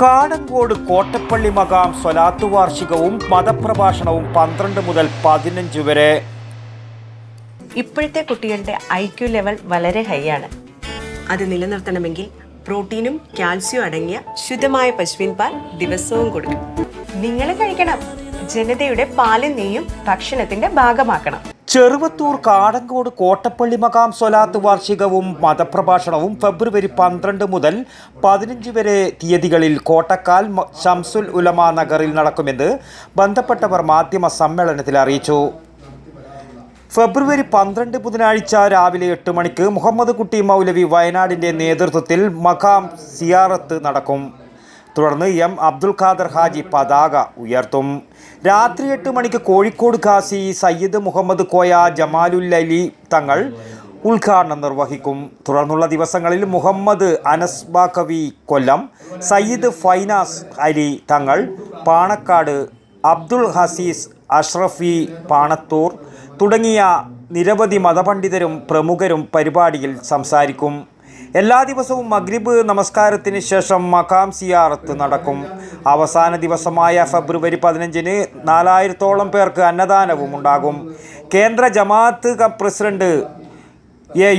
കാടങ്കോട് കോട്ടപ്പള്ളി മഖാം സ്വലാത്തു വാർഷികവും മതപ്രഭാഷണവും 12 മുതൽ 15 വരെ. ഇപ്പോഴത്തെ കുട്ടികളുടെ IQ ലെവൽ വളരെ ഹൈ ആണ്. അത് നിലനിർത്തണമെങ്കിൽ പ്രോട്ടീനും കാൽസ്യവും അടങ്ങിയ ശുദ്ധമായ പശുവിൻ പാൽ ദിവസവും കൊടുക്കും. നിങ്ങൾ കഴിക്കണം. ജനതയുടെ പാലും നെയ്യും ഭക്ഷണത്തിന്റെ ഭാഗമാക്കണം. ചെറുവത്തൂർ കാടങ്കോട് കോട്ടപ്പള്ളി മഖാം സ്വലാത്ത് വാർഷികവും മതപ്രഭാഷണവും ഫെബ്രുവരി 12 മുതൽ 15 വരെ തീയതികളിൽ കോട്ടക്കാൽ ശംസുൽ ഉലമ നഗറിൽ നടക്കുമെന്ന് ബന്ധപ്പെട്ടവർ മാധ്യമ സമ്മേളനത്തിൽ അറിയിച്ചു. ഫെബ്രുവരി 12 ബുധനാഴ്ച രാവിലെ 8 മണിക്ക് മുഹമ്മദ് കുട്ടി മൗലവി വയനാടിൻ്റെ നേതൃത്വത്തിൽ മഖാം സിയാറത്ത് നടക്കും. തുടർന്ന് അബ്ദുൽ ഖാദർ ഹാജി പതാക ഉയർത്തും. രാത്രി 8 മണിക്ക് കോഴിക്കോട് ഖാസി സയ്യിദ് മുഹമ്മദ് കോയ ജമാലുല്ലി തങ്ങൾ ഉദ്ഘാടനം നിർവഹിക്കും. തുടർന്നുള്ള ദിവസങ്ങളിൽ മുഹമ്മദ് അനസ് ബാക്കവി കൊല്ലം, സയ്യിദ് ഫൈനാസ് അലി തങ്ങൾ പാണക്കാട്, അബ്ദുൽ ഹസീസ് അഷ്റഫി പാണത്തൂർ തുടങ്ങിയ നിരവധി മതപണ്ഡിതരും പ്രമുഖരും പരിപാടിയിൽ സംസാരിക്കും. എല്ലാ ദിവസവും മഗ്രിബ് നമസ്കാരത്തിന് ശേഷം മഖാം സിയാറത്ത് നടക്കും. അവസാന ദിവസമായ ഫെബ്രുവരി 15-ന് 4000-ഓളം പേർക്ക് അന്നദാനവും ഉണ്ടാകും. കേന്ദ്ര ജമാഅത്ത് president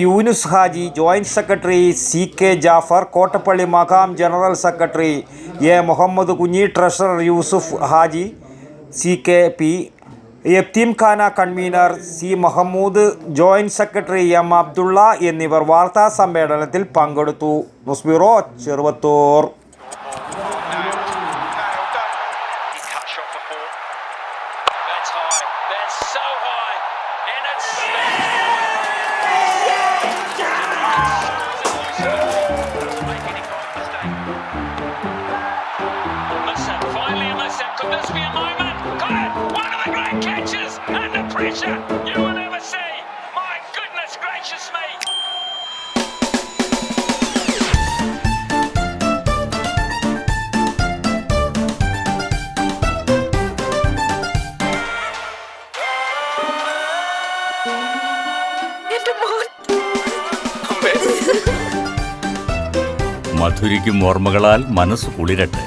Yunus Haji, joint secretary CK Jafar, Kottappally Makham general secretary Muhammad Kunhi, treasurer Yusuf Haji, CKP, യത്തീംഖാന convener C Mahmood, joint secretary Abdullah എന്നിവർ വാർത്താ സമ്മേളനത്തിൽ പങ്കെടുത്തു. News bureau, Cheruvathur. You will never see. My goodness gracious me. മധുരിക്കും ഓർമ്മകളാൽ മനസ്സ് കുളിരട്ടെ.